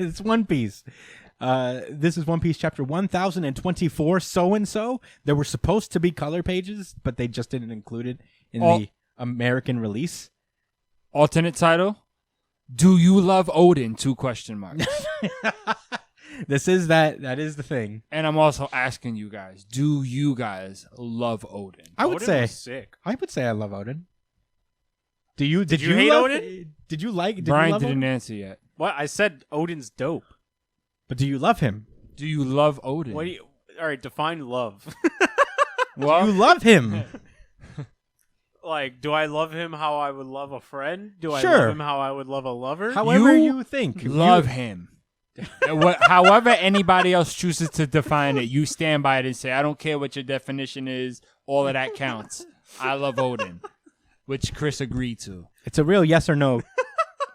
It's One Piece. This is One Piece chapter 1024. So and so. There were supposed to be color pages, but they just didn't include it in the American release. Alternate title: Do you love Odin? 2 question marks. This is that is the thing. And I'm also asking you guys: Do you guys love Odin? I would Odin say was sick. I would say I love Odin. Did you hate love, Odin? Did you like? Did Brian you love didn't Odin? answer yet. What? I said Odin's dope. But do you love him? Do you love Odin? What do you? All right, define love. Well, You love him. Like, do I love him how I would love a friend? Do I Sure. love him how I would love a lover? However you think. love him. However anybody else chooses to define it, you stand by it and say, I don't care what your definition is. All of that counts. I love Odin, which Chris agreed to. It's a real yes or no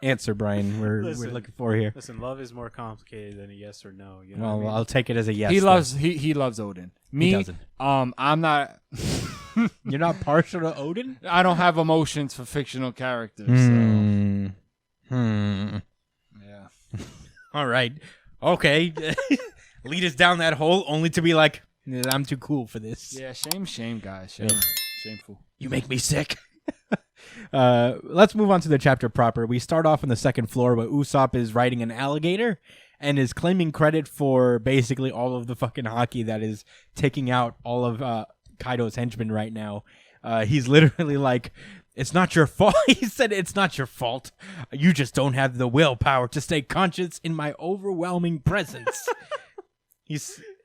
answer, Brian. We're Listen. looking for here. Listen, love is more complicated than a yes or no. You know Well, what I mean? I'll take it as a yes. He then. loves Odin. Me, He doesn't. I'm not. You're not partial to Odin? I don't have emotions for fictional characters. Hmm. So yeah. All right. Okay. Lead us down that hole only to be like, I'm too cool for this. Yeah, shame, guys. Shameful. You make me sick. Let's move on to the chapter proper. We start off on the second floor where Usopp is riding an alligator and is claiming credit for basically all of the fucking haki that is taking out all of Kaido's henchmen right now. He's literally like, it's not your fault. He said, it's not your fault. You just don't have the willpower to stay conscious in my overwhelming presence.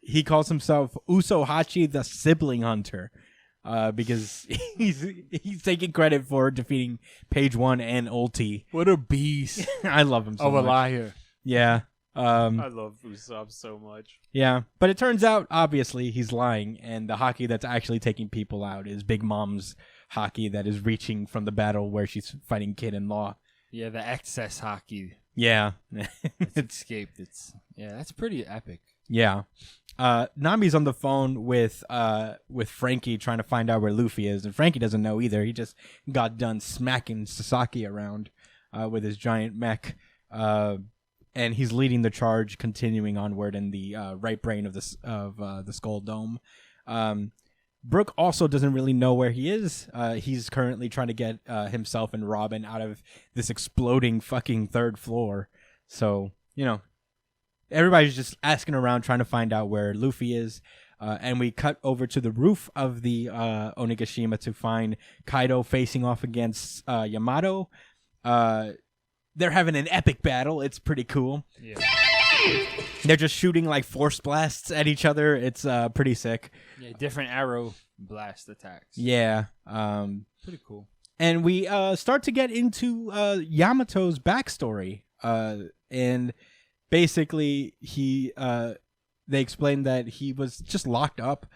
He calls himself Uso Hachi, the sibling hunter. Because he's taking credit for defeating Page 1 and Ulti. What a beast I love him so of a much. liar. Yeah. I love Usopp so much. Yeah. But it turns out, obviously, he's lying, and the haki that's actually taking people out is Big Mom's haki that is reaching from the battle where she's fighting Kid and Law. Yeah, the excess hockey. Yeah. It's escaped. That's pretty epic. Yeah. Nami's on the phone with Frankie trying to find out where Luffy is, and Frankie doesn't know either. He just got done smacking Sasaki around with his giant mech, and he's leading the charge, continuing onward in the right brain of the Skull Dome. Brook also doesn't really know where he is. He's currently trying to get himself and Robin out of this exploding fucking third floor. So, everybody's just asking around trying to find out where Luffy is. And we cut over to the roof of the Onigashima to find Kaido facing off against Yamato. They're having an epic battle. It's pretty cool. Yeah. They're just shooting like force blasts at each other. It's pretty sick. Yeah, different arrow blast attacks. Yeah. Pretty cool. And we start to get into Yamato's backstory. And basically, they explained that he was just locked up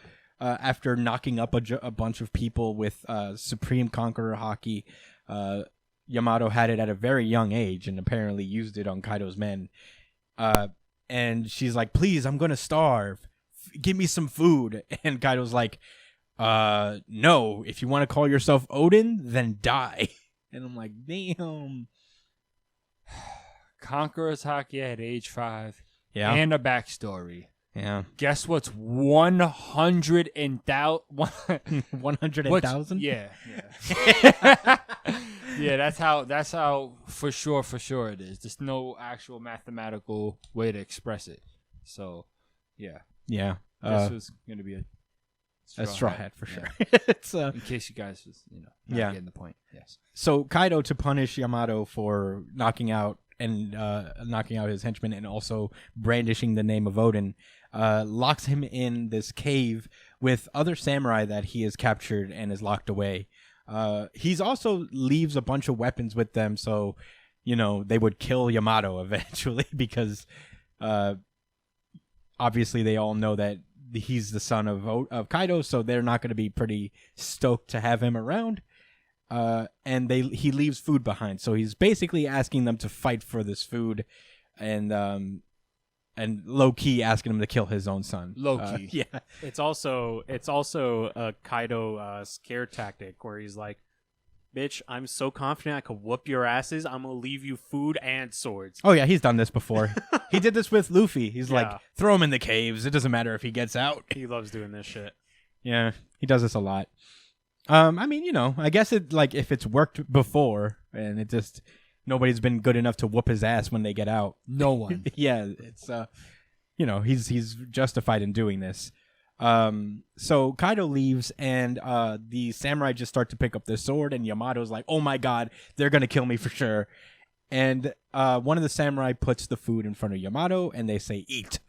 after knocking up a bunch of people with Supreme Conqueror Haki. Yamato had it at a very young age and apparently used it on Kaido's men. And she's like, please, I'm going to starve. Give me some food. And Kaido's like, no, if you want to call yourself Odin, then die. And I'm like, damn. Conqueror's Haki at age 5. Yeah. And a backstory. Yeah. Guess what's 100,000? 100,000? Yeah. Yeah, that's how for sure it is. There's no actual mathematical way to express it. So, yeah. Yeah. This was going to be a straw hat for sure. Yeah. It's in case you guys was, not getting the point. Yes. So Kaido, to punish Yamato for knocking out his henchmen and also brandishing the name of Odin, locks him in this cave with other samurai that he has captured and is locked away. He's also leaves a bunch of weapons with them, so they would kill Yamato eventually because obviously they all know that he's the son of Kaido, so they're not going to be pretty stoked to have him around. And he leaves food behind, so he's basically asking them to fight for this food, and low key asking him to kill his own son. Low key, yeah. It's also a Kaido scare tactic where he's like, bitch, I'm so confident I could whoop your asses. I'm gonna leave you food and swords. Oh yeah, he's done this before. He did this with Luffy. He's Yeah. like, throw him in the caves. It doesn't matter if he gets out. He loves doing this shit. Yeah, he does this a lot. I mean, I guess it like if it's worked before and it just nobody's been good enough to whoop his ass when they get out. No one. Yeah, it's he's justified in doing this. So Kaido leaves and the samurai just start to pick up their sword and Yamato's like, "Oh my god, they're going to kill me for sure." And one of the samurai puts the food in front of Yamato and they say, "Eat."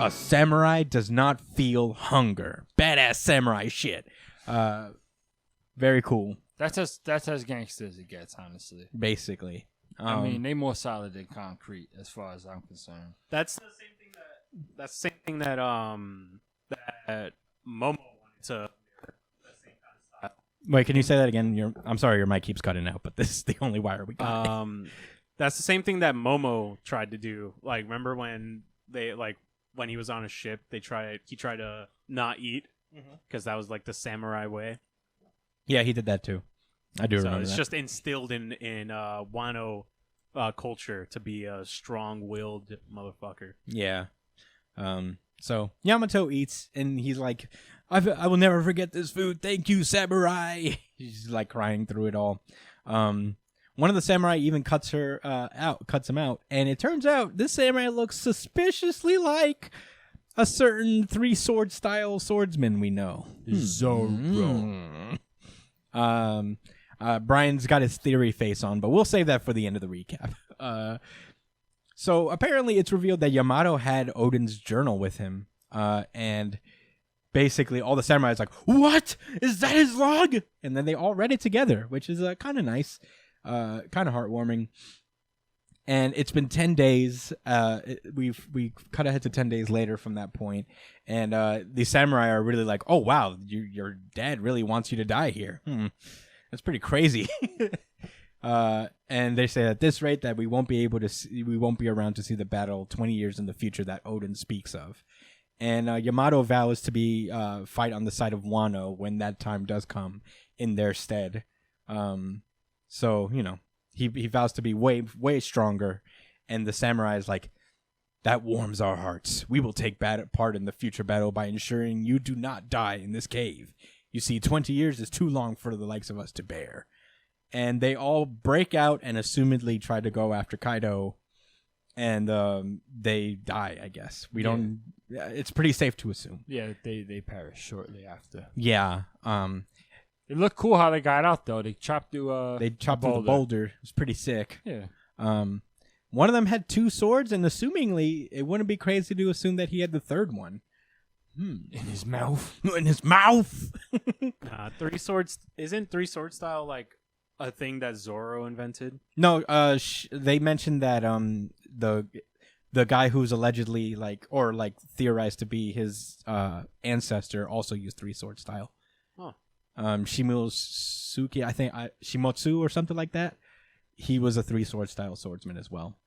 A samurai does not feel hunger. Badass samurai shit. Very cool, That's as gangster as it gets, honestly. basically. I mean, they more solid than concrete, as far as I'm concerned. That's the same thing that that Momo wanted to the same kind of style. Wait, can you say that again? I'm sorry, your mic keeps cutting out, but this is the only wire we got. That's the same thing that Momo tried to do. Like, remember when when he was on a ship, he tried to not eat because that was like the samurai way. Yeah, he did that too. I do So remember it's that. just instilled in Wano culture to be a strong-willed motherfucker. Yeah. So Yamato eats, and he's like, I will never forget this food. Thank you, samurai. He's like crying through it all. One of the samurai even cuts him out, and it turns out this samurai looks suspiciously like a certain three-sword style swordsman we know. Zoro. Brian's got his theory face on, but we'll save that for the end of the recap. So apparently it's revealed that Yamato had Odin's journal with him, and basically all the samurais like, "What? Is that his log?" And then they all read it together, which is kind of nice, kind of heartwarming. And it's been 10 days. We cut ahead to 10 days later from that point, and the samurai are really like, "Oh wow, your dad really wants you to die here. That's pretty crazy." And they say at this rate that we won't be around to see the battle 20 years in the future that Odin speaks of. And Yamato vows to be fight on the side of Wano when that time does come in their stead. So he vows to be way stronger, and the samurai is like, "That warms our hearts. We will take part in the future battle by ensuring you do not die in this cave. You see, 20 years is too long for the likes of us to bear." And they all break out and assumedly try to go after Kaido, and they die, I guess. We don't... It's pretty safe to assume. Yeah, they perish shortly after. Yeah. It looked cool how they got out, though. They chopped through through the boulder. It was pretty sick. Yeah. One of them had two swords, and assumingly, it wouldn't be crazy to assume that he had the third one. In his mouth. In his mouth! Three swords isn't three sword style like a thing that Zoro invented? No, they mentioned that the guy who's allegedly theorized to be his ancestor also used three sword style. Huh. Shimosuke, I think Shimotsu or something like that. He was a three sword style swordsman as well.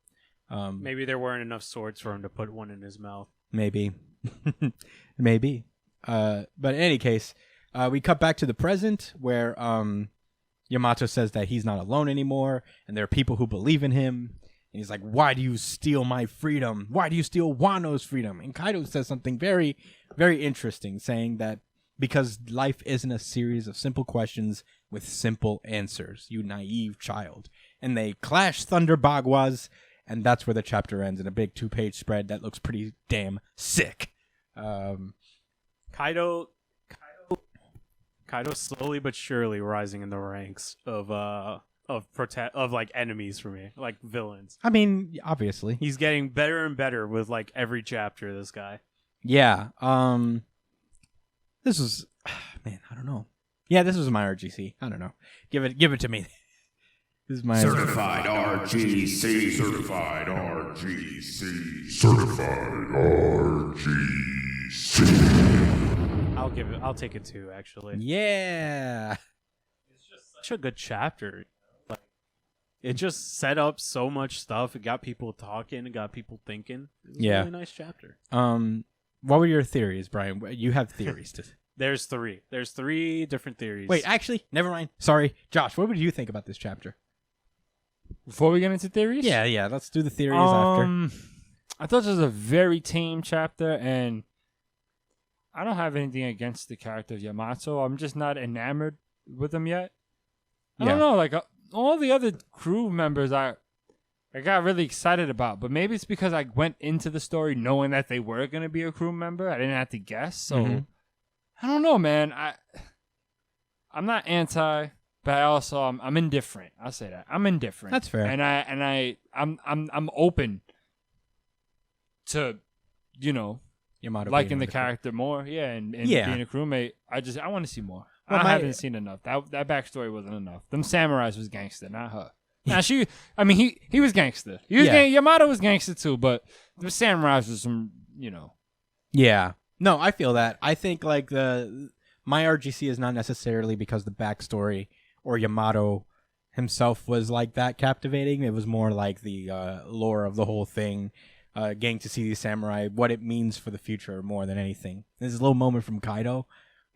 Maybe there weren't enough swords for him to put one in his mouth. Maybe. Maybe. But in any case, we cut back to the present where Yamato says that he's not alone anymore, and there are people who believe in him. And he's like, "Why do you steal my freedom? Why do you steal Wano's freedom?" And Kaido says something very, very interesting, saying that because life isn't a series of simple questions with simple answers, you naive child. And they clash Thunder Bagwas, and that's where the chapter ends in a big 2-page spread that looks pretty damn sick. Kaido slowly but surely rising in the ranks of enemies for me, like villains. I mean, obviously. He's getting better and better with like every chapter, this guy. Yeah. This was man, I don't know. Yeah, this was my RGC. I don't know. Give it to me. This is my Certified RGC. Certified RGC. Certified RGC. I'll take it too, actually. Yeah. It's just such a good chapter. Like, it just set up so much stuff. It got people talking. It got people thinking. It was a really nice chapter. What were your theories, Brian? You have theories to There's three. There's three different theories. Wait, actually, never mind. Sorry, Josh. What would you think about this chapter? Before we get into theories? Yeah. Let's do the theories after. I thought this was a very tame chapter, and I don't have anything against the character of Yamato. I'm just not enamored with him yet. I don't know. Like all the other crew members, I got really excited about, but maybe it's because I went into the story knowing that they were going to be a crew member. I didn't have to guess, so I don't know, man. I'm not anti, but I'm indifferent. I'll say that I'm indifferent. That's fair. And I'm open to, Yamato liking being the really character more, and being a crewmate. I want to see more. Well, I haven't seen enough. That backstory wasn't enough. Them samurais was gangster, not her. Now he was gangster. Yamato was gangster too, but the samurais was some, Yeah. No, I feel that. I think like my RGC is not necessarily because the backstory or Yamato himself was like that captivating. It was more like the lore of the whole thing, getting to see these samurai, what it means for the future more than anything. There's a little moment from Kaido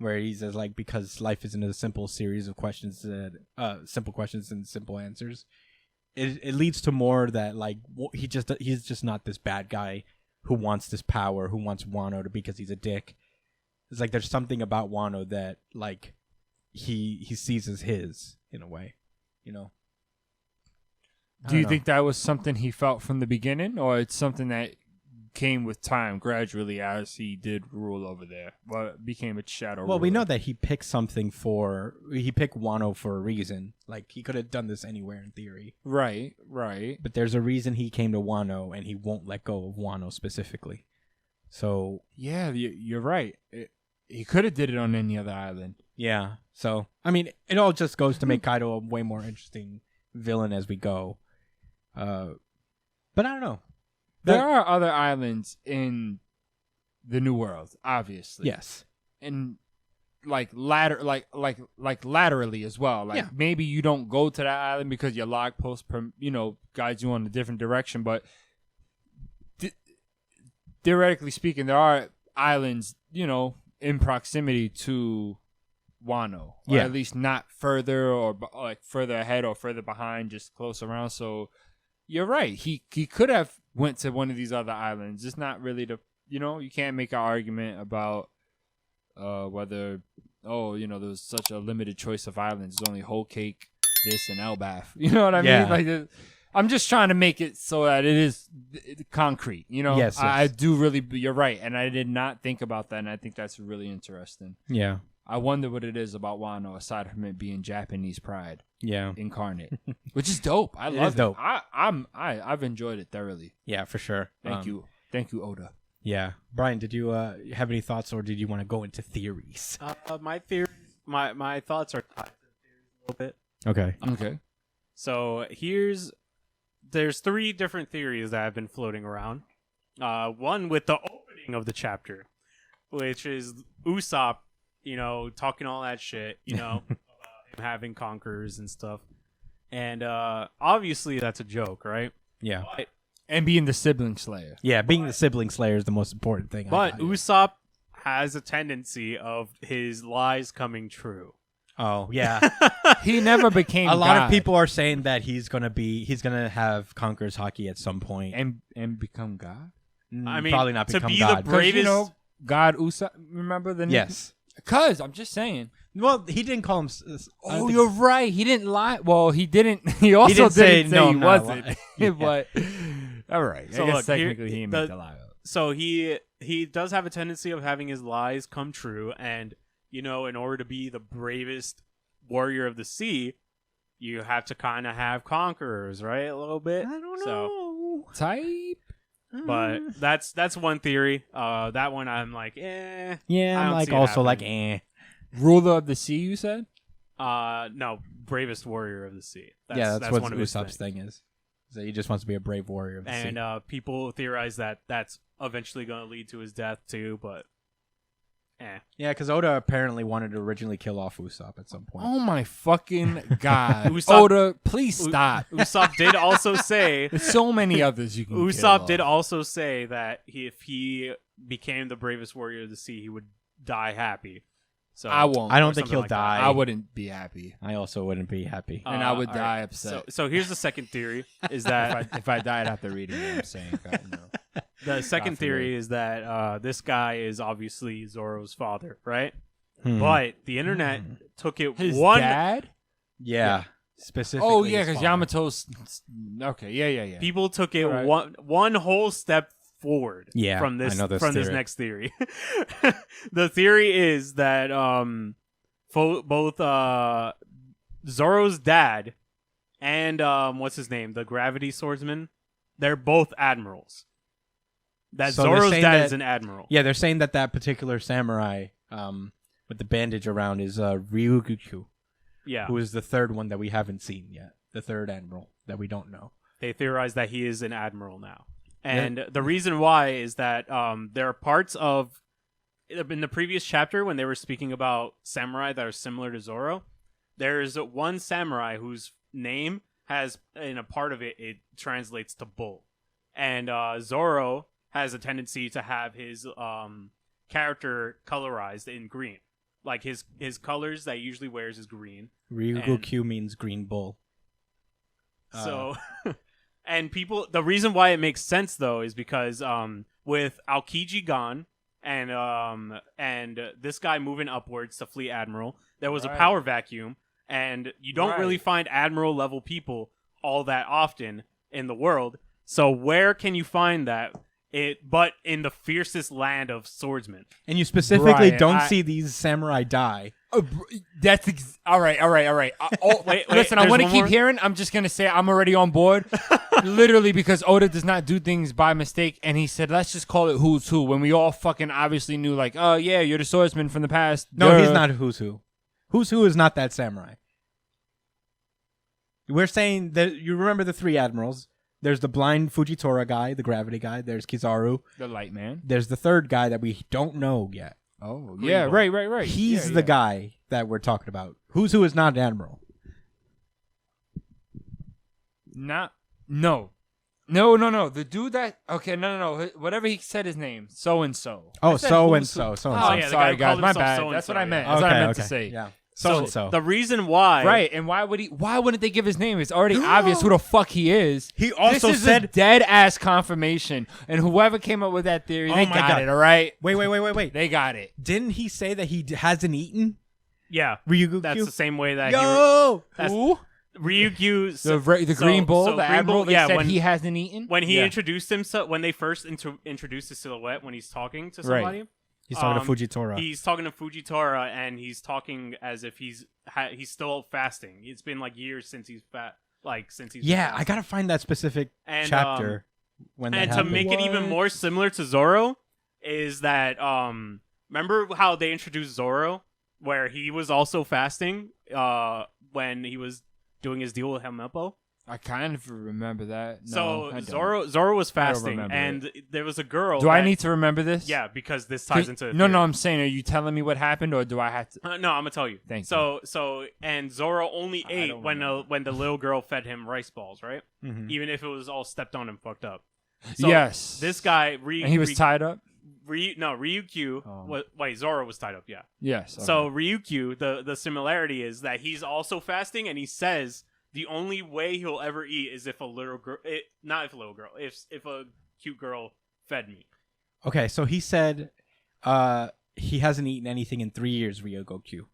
where he says like, because life isn't a simple series of questions, simple questions and simple answers. It leads to more that like he's just not this bad guy who wants this power, who wants Wano to because he's a dick. It's like there's something about Wano that like he sees as his in a way, Do you think that was something he felt from the beginning, or it's something that came with time gradually as he did rule over there? Well, it became a shadow. Well, ruler. we know that he picked he picked Wano for a reason. Like he could have done this anywhere in theory. Right. But there's a reason he came to Wano, and he won't let go of Wano specifically. So yeah, you're right. He could have did it on any other island. yeah. So I mean, it all just goes to make Kaido a way more interesting villain as we go. But I don't know. There are other islands in the New World, obviously. Yes. And laterally as well. Like maybe you don't go to that island because your log post guides you on a different direction, but theoretically speaking, there are islands, in proximity to Wano. Or at least not further or like further ahead or further behind, just close around. So you're right. He could have went to one of these other islands. It's not really you can't make an argument about whether there was such a limited choice of islands. There's only Whole Cake, this, and Elbath. You know what I mean? Like I'm just trying to make it so that it is concrete. Yes. I do really. You're right, and I did not think about that, and I think that's really interesting. Yeah. I wonder what it is about Wano aside from it being Japanese pride. Yeah. Incarnate, which is dope. I love it. Dope. I've enjoyed it thoroughly. Yeah, for sure. Thank you, Oda. Yeah, Brian, did you have any thoughts, or did you want to go into theories? My theory, my thoughts are tied to theories a little bit. Okay. Okay. So there's three different theories that have been floating around. One with the opening of the chapter, which is Usopp, talking all that shit, about him having conquerors and stuff. And obviously that's a joke, right? Yeah. And being the sibling slayer. Yeah, being the sibling slayer is the most important thing. But Usopp has a tendency of his lies coming true. Oh, yeah. He never became a lot God. of people are saying that he's gonna have Conqueror's Haki at some point. And become God? I mean, probably not to become be God. the bravest. God Usopp, remember the name? Yes. Because I'm just saying. Well, he didn't call him. You're right. He didn't lie. Well, he didn't. He also didn't say, didn't "No, he I'm not wasn't. lying." But all right. So I guess look, technically he didn't make the lie up. So he does have a tendency of having his lies come true, and in order to be the bravest warrior of the sea, you have to kind of have conquerors, right? A little bit. I don't know. Type. But that's one theory. That one I'm like, Yeah, I I'm don't like see it also happening. like, Ruler of the sea, you said? No, bravest warrior of the sea. That's what one of his Usopp's thing is. So he just wants to be a brave warrior of the sea. And people theorize that that's eventually going to lead to his death too, but Yeah, because Oda apparently wanted to originally kill off Usopp at some point. Oh my fucking God. Usopp- Oda, please stop. Usopp did also say There's so many others you can kill Usopp off. did also say that if he became the bravest warrior of the sea, he would die happy. So I won't. I or don't think something he'll like that. die. I wouldn't be happy, I also wouldn't be happy. and I would all die right. upset. So here's the second theory: is that if I died after reading it, I'm saying, the second God theory forbid. is that this guy is obviously Zoro's father, right? Hmm. But the internet took it his one. dad. yeah, specifically. Oh yeah, his because father. Yamato's. Okay, yeah. People took it All right. one whole step forward Yeah, from this I know this from this theory. next theory. The theory is that both Zoro's dad and what's his name, the gravity swordsman, they're both admirals. That So they're Zoro's saying dad that- is an admiral. Yeah, they're saying that particular samurai with the bandage around is Ryuguku, Yeah. who is the third one that we haven't seen yet. The third admiral that we don't know. They theorize that he is an admiral now. And the reason why is that there are parts of in the previous chapter when they were speaking about samurai that are similar to Zoro, there's one samurai whose name has in a part of it translates to bull. And Zoro has a tendency to have his character colorized in green. Like his colors that he usually wears is green. Ryuguku means green bull. So, and the reason why it makes sense though is because with Aokiji gone and this guy moving upwards to fleet admiral, there was a Right. power vacuum, and you don't Right. really find admiral level people all that often in the world. So where can you find that? But in the fiercest land of swordsmen. And you specifically Right, don't see these samurai die. That's all right. Wait, Listen, I there's want to one keep more? hearing. I'm just gonna say I'm already on board. Literally, because Oda does not do things by mistake, and he said, "Let's just call it who's who." When we all fucking obviously knew, like, "Oh yeah, you're the swordsman from the past." No, Duh. he's not who's who. Who's who is not that samurai. We're saying that you remember the three admirals. There's the blind Fujitora guy, the gravity guy. There's Kizaru. the light man. There's the third guy that we don't know yet. Oh Green yeah, Bull. right. He's Yeah, the yeah. guy that we're talking about. Who's who is not an admiral. No. The dude that no. Whatever he said his name, so and so. Oh, I said so and who's so, who. so and Oh, so. I'm yeah, the guy sorry, who guys. called My himself bad. so-and-so, That's what I meant. yeah. That's what I Okay, meant to okay. say. Yeah. So, So. the reason why, Right, and why wouldn't they give his name? It's already obvious who the fuck he is. He also this is said- a dead ass confirmation, and whoever came up with that theory, Oh they my got God. it. All right, Wait. they got it. Didn't he say that he hasn't eaten yeah, Ryuguku? that's the same way that Yo! That's- Who? Ryukyu, The green bull, the Green admiral. Bull, They yeah, said when he hasn't eaten. when he Yeah. introduced himself, when they first introduced his silhouette, when he's talking to Right. somebody, He's talking to Fujitora. he's talking to Fujitora, and he's talking as if he's still fasting. It's been like years since he's since he's been Yeah, I fasting. gotta find that specific And, chapter when that And to happened. make it even What? more similar to Zoro, is that remember how they introduced Zoro, where he was also fasting when he was doing his deal with Helmeppo? I kind of remember that. No, So I don't. Zoro was I don't fasting, remember and there was a girl. Do I that- need to remember this? Yeah, because this ties Can- into No. theory. I'm saying, are you telling me what happened, or do I have to? No, I'm gonna tell you. Thank so and Zoro only I ate don't when remember. the little girl fed him rice balls, right? Mhm. Even if it was all stepped on and fucked up. So Yes. This guy, and he was tied up. Ryukyu. Oh. Wait, Zoro was tied up. Yeah. Yes. So Ryukyu, the similarity is that he's also fasting, and he says the only way he'll ever eat is if a little girl, not if a little girl, if a cute girl fed me. Okay, so he said he hasn't eaten anything in 3 years, Ryugoku.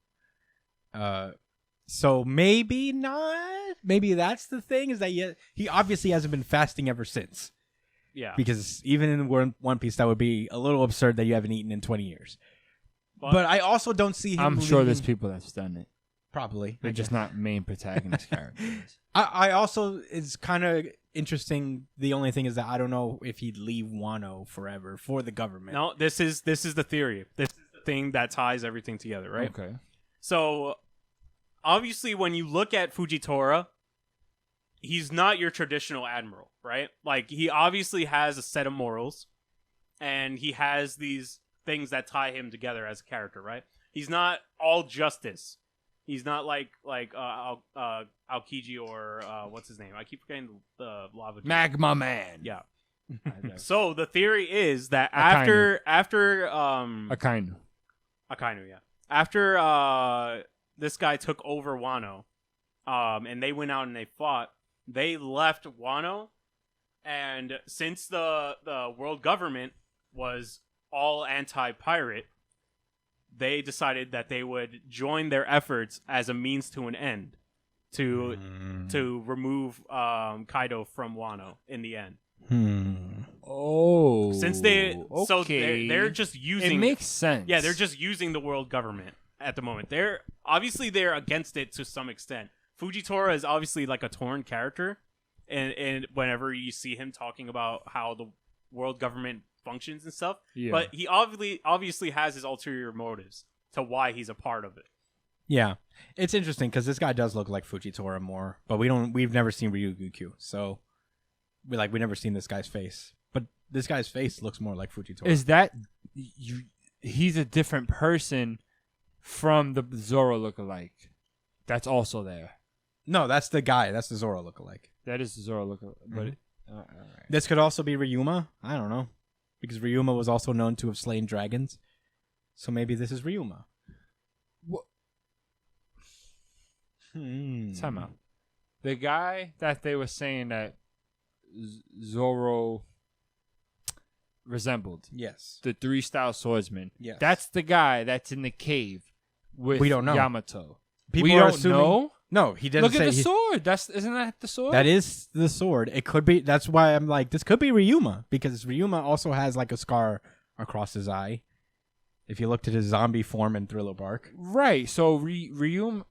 So maybe not. Maybe that's the thing, is that he obviously hasn't been fasting ever since. Yeah. Because even in One Piece, that would be a little absurd that you haven't eaten in 20 years. But I also don't see him I'm sure there's leaving- people that's done it. Probably. They're just not main protagonist characters. I also, it's kind of interesting. The only thing is that I don't know if he'd leave Wano forever for the government. No, this is the theory. This is the thing that ties everything together, right? Okay. So, obviously, when you look at Fujitora, he's not your traditional admiral, right? Like, he obviously has a set of morals, and he has these things that tie him together as a character, right? He's not all justice. He's not like Aokiji or what's his name? I keep forgetting the lava dude. Magma Man. Yeah. Okay. So the theory is that Akainu. after Akainu. Akainu, yeah. after this guy took over Wano, and they went out and they fought, they left Wano, and since the world government was all anti-pirate, they decided that they would join their efforts as a means to an end to remove Kaido from Wano in the end. Oh, Since they're just using it makes sense. Yeah, they're just using the world government at the moment. They're against it to some extent. Fujitora is obviously like a torn character, and whenever you see him talking about how the world government functions and stuff, but he obviously has his ulterior motives to why he's a part of it. Yeah, it's interesting because this guy does look like Fujitora more, but we've never seen Ryugyuku, so we've never seen this guy's face. But this guy's face looks more like Fujitora. Is that he's a different person from the Zoro lookalike? That's also there. No, that's the guy. That's the Zoro lookalike. That is the Zoro lookalike. But all right. This could also be Ryuma. I don't know, because Ryuma was also known to have slain dragons, so maybe this is Ryuma. Time out. The guy that they were saying that Zoro resembled. Yes. The 3-style swordsman. Yes. That's the guy that's in the cave with We don't know. Yamato. People we are don't assuming, know. No, he didn't Look say at the sword. Isn't that the sword? That is the sword. It could be. That's why I'm like, this could be Ryuma, because Ryuma also has like a scar across his eye. If you looked at his zombie form in Thriller Bark. Right. So Ryuma.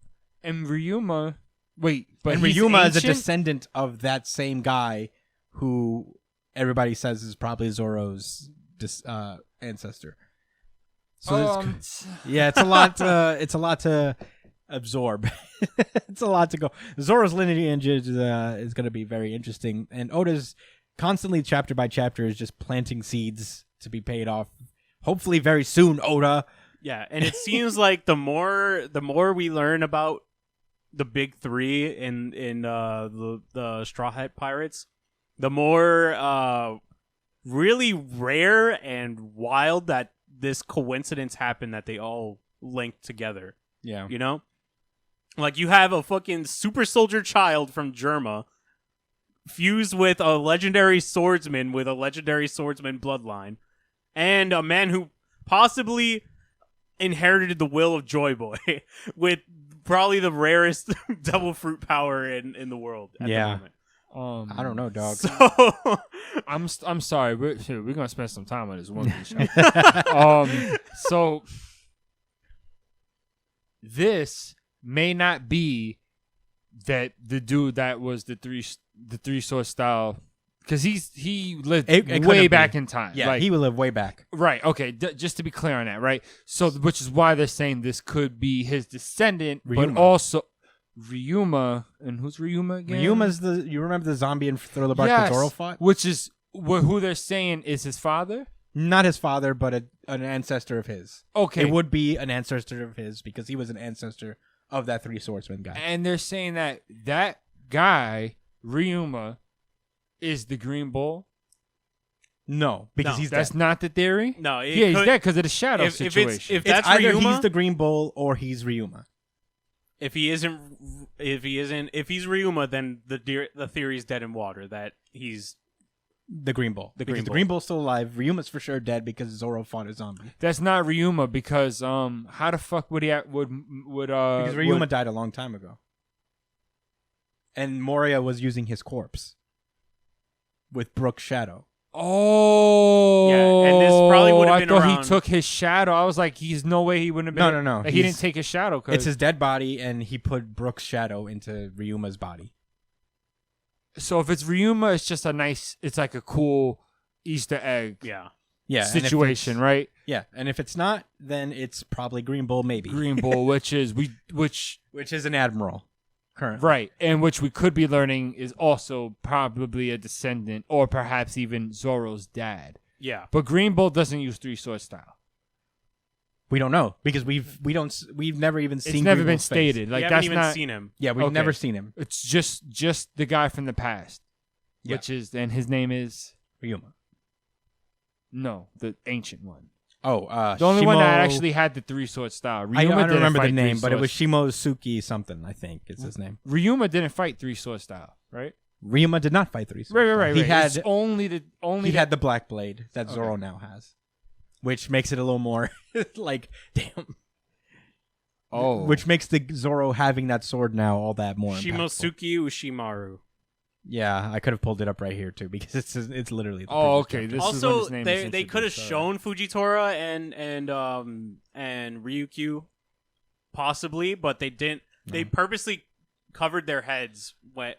Wait, but and he's Ryuma is a ancient? descendant of that same guy who everybody says is probably Zoro's ancestor. So yeah, it's a lot. It's a lot to absorb. It's a lot to go. Zoro's lineage is going to be very interesting, and Oda's constantly, chapter by chapter, is just planting seeds to be paid off. Hopefully, very soon, Oda. Yeah, and it seems like the more we learn about the big three in the Straw Hat Pirates, the more really rare and wild that this coincidence happened that they all linked together. Yeah. You know? Like, you have a fucking super soldier child from Germa fused with a legendary swordsman with a legendary swordsman bloodline, and a man who possibly inherited the will of Joy Boy with probably the rarest double fruit power in the world at the moment. I don't know, dog. So I'm sorry. We're gonna spend some time on this One Piece show. So this may not be that the dude that was the three sword style, because he lived It way couldn't back be. in time. Yeah, Like, he will live way back. right. Okay. Just to be clear on that, right? So, which is why they're saying this could be his descendant, but Ryuma. also Ryuma. And who's Ryuma again? Ryuma's you remember the zombie in Thriller Bark that Zoro fought? Which is who they're saying is his father. Not his father, but an ancestor of his. Okay. It would be an ancestor of his because he was an ancestor of that three swordsman guy. And they're saying that guy, Ryuma, is the Green Bull. No, because No, he's That's dead. not the theory? no, it Yeah, he's could- dead because of the shadow if situation. it's that's either Ryuma, he's the Green Bull or he's Ryuma. if he's Ryuma, then the theory's dead in water that he's The Green Bull. The Because Green the Bull. Green Bull's still alive. Ryuma's for sure dead because Zoro fought a zombie. That's not Ryuma because how the fuck would he because Because Ryuma died a long time ago. And Moria was using his corpse with Brook's shadow. Oh, Yeah, and this probably would have I been thought around- he took his shadow. I was like, he's no way he wouldn't have been. No. Like, he didn't take his shadow. Cause It's his dead body, and he put Brook's shadow into Ryuma's body. So if it's Ryuma, it's just it's like a cool Easter egg yeah. Yeah, and if situation, it's- right? Yeah, and if it's not, then it's probably Green Bull, maybe. Green Bull, which is Which is an admiral, currently. right, and which we could be learning is also probably a descendant or perhaps even Zoro's dad. Yeah. But Green Bull doesn't use three sword style. We don't know because we've never even seen. It's never Green been Bull's face. stated. We Like haven't that's even not. seen him. Yeah, we've Okay. never seen him. It's just the guy from the past, Yeah. which is and his name is Ryuma. no the ancient one. The only one that Shimo- actually had the 3-sword style. Ryuma I don't didn't remember the fight name, but it was 3 Shimosuke something. I think is his name. Ryuma didn't fight 3-sword style, right? Ryuma did not fight 3 swords. Right. He It's had only he had the black blade that Zoro now has, which makes it a little more like damn. Oh, Which makes the Zoro having that sword now all that more impactful. Shimosuke Ushimaru. Yeah, I could have pulled it up right here too because it's literally. The Oh, previous okay. chapter. This is when Also, his name they is they could have introduced, shown Fujitora and Ryukyu, possibly, but they didn't. They purposely covered their heads when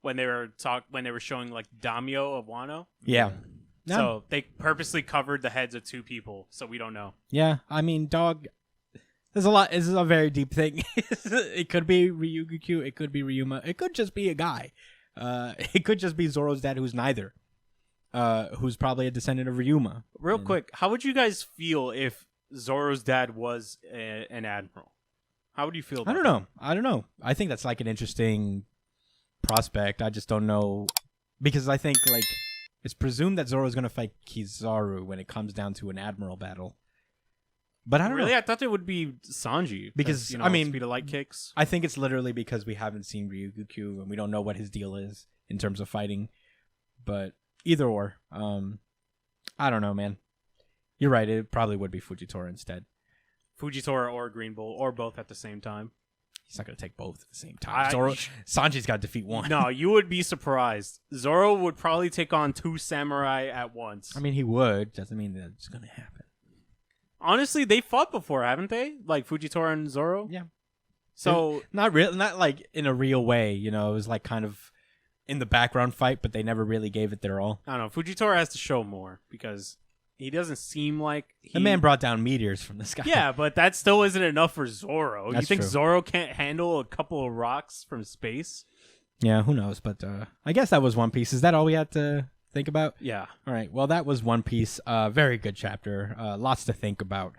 they were showing like Daimyo of Wano. Yeah. So they purposely covered the heads of 2 people, so we don't know. Yeah, I mean, dog. There's a lot. This is a very deep thing. It could be Ryukyu. It could be Ryuma. It could just be a guy. It could just be Zoro's dad, who's neither. Who's probably a descendant of Ryuma. Real quick, how would you guys feel if Zoro's dad was an admiral? How would you feel about I don't know. I think that's like an interesting prospect. I just don't know because I think like it's presumed that Zoro's gonna fight Kizaru when it comes down to an admiral battle. But I don't really? know. I thought it would be Sanji Because, you know, I mean- speed of light kicks. I think it's literally because we haven't seen Ryukyu and we don't know what his deal is in terms of fighting. But either or, I don't know, man. You're right. It probably would be Fujitora instead. Fujitora or Green Bull or both at the same time. He's not gonna take both at the same time. Sanji's got to defeat one. No, you would be surprised. Zoro would probably take on 2 samurai at once. I mean he would. Doesn't mean that it's gonna happen. Honestly, they fought before, haven't they? Like Fujitora and Zoro. Yeah. So Not real, not like in a real way. You know, it was like kind of in the background fight, but they never really gave it their all. I don't know. Fujitora has to show more because he doesn't seem like The man brought down meteors from the sky. Yeah, but that still isn't enough for Zoro. That's you think true. Zoro can't handle a couple of rocks from space? Yeah, who knows? But I guess that was One Piece. Is that all we had to think about? Yeah. All right. Well, that was One Piece. Very good chapter. Lots to think about.